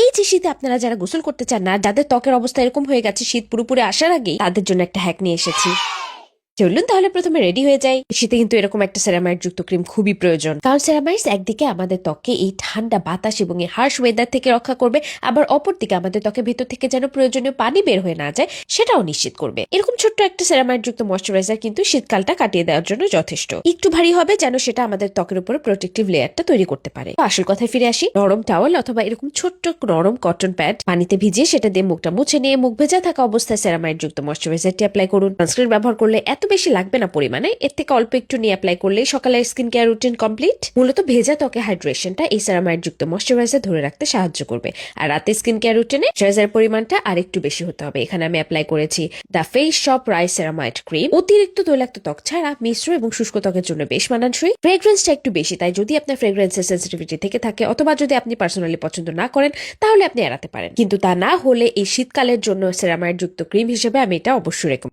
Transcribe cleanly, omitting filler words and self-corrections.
এই যে শীতে আপনারা যারা গোসল করতে চান না, যাদের ত্বকের অবস্থা এরকম হয়ে গেছে শীত পুরোপুরি আসার আগেই, তাদের জন্য একটা হ্যাক নিয়ে এসেছি। চলুন তাহলে প্রথমে রেডি হয়ে যাই। শীতে কিন্তু এরকম একটা সেরামাইড যুক্ত ক্রিম খুবই প্রয়োজন, কারণ সেরামাইডস একদিকে আমাদের ত্বককে এই ঠান্ডা বাতাস এবং এই হার্শ ওয়েদার থেকে রক্ষা করবে, আবার অপরদিকে আমাদের ত্বকের ভেতর থেকে যেন প্রয়োজনীয় পানি বের হয়ে না যায় সেটাও নিশ্চিত করবে। এরকম ছোট্ট একটা সেরামাইড যুক্ত ময়শ্চারাইজার কিন্তু শীতকালটা কাটিয়ে দেওয়ার জন্য যথেষ্ট। একটু ভারী হবে যেন সেটা আমাদের ত্বকের উপরে প্রোটেক্টিভ লেয়ারটা তৈরি করতে পারে। তো আসল কথায় ফিরে আসি। নরম টাওয়াল অথবা এরকম ছোট্ট নরম কটন প্যাড পানিতে ভিজিয়ে সেটা দিয়ে মুখটা মুছে নিয়ে মুখ ভেজা থাকা অবস্থায় সেরামাইড যুক্ত ময়শ্চারাইজারটি অ্যাপ্লাই করুন। সানস্ক্রিন ব্যবহার করলে এত বেশি লাগবে না পরিমাণে, এর থেকে অল্প একটু নিয়ে অ্যাপ্লাই করলেই সকালের স্কিন কেয়ার রুটিন কমপ্লিট। মূলত ভেজা ত্বকে হাইড্রেশনটা এই সেরামাইড যুক্ত ময়শ্চারাইজার ধরে রাখতে সাহায্য করবে। আর রাতে স্কিন কেয়ার রুটিনে ময়শ্চারাইজার পরিমাণটা আর একটু বেশি হতে হবে। এখানে আমি অ্যাপ্লাই করেছি the face shop rice ceramide cream. অতিরিক্ত তৈলাক্ত ত্বক ছাড়া মিশ্র এবং শুষ্ক ত্বকের জন্য বেশ মানানসই। ফ্রেগ্রেন্সটা একটু বেশি, তাই যদি আপনার ফ্রেগ্রেন্সের সেন্সিটিভিটি থেকে থাকে অথবা যদি আপনি পার্সোনালি পছন্দ না করেন তাহলে আপনি এড়াতে পারেন, কিন্তু তা না হলে এই শীতকালের জন্য সেরামাইড যুক্ত ক্রিম হিসেবে আমি এটা অবশ্যই রেকমেন্ড